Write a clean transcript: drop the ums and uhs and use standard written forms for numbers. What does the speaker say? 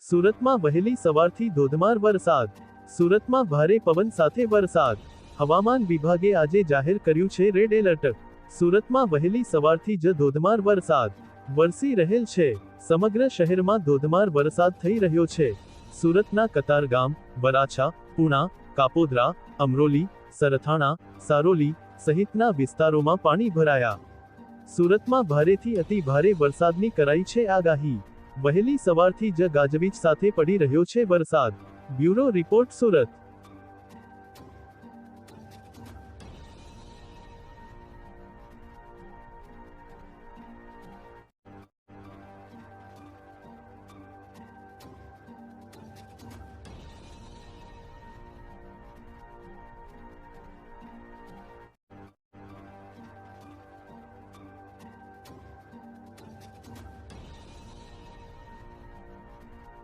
સુરતમાં વહેલી સવારથી ધોધમાર વરસાદ. સુરતમાં ભારે પવન સાથે વરસાદ. હવામાન વિભાગે આજે જાહેર કર્યું છે રેડ એલર્ટ. સુરતમાં વહેલી સવારથી જ ધોધમાર વરસાદ વરસી રહેલ છે. સમગ્ર શહેરમાં ધોધમાર વરસાદ થઈ રહ્યો છે. સુરતના કતારગામ, વરાછા, પુણા, કાપોદ્રા, અમરોલી, સરથાણા, સારોલી સહિતના વિસ્તારોમાં પાણી ભરાયા. સુરતમાં ભારેથી અતિ ભારે વરસાદની કરાઈ છે આગાહી. વહેલી સવારથી જ ગાજવીજ સાથે પડી રહ્યો છે વરસાદ. Bureau report Surat.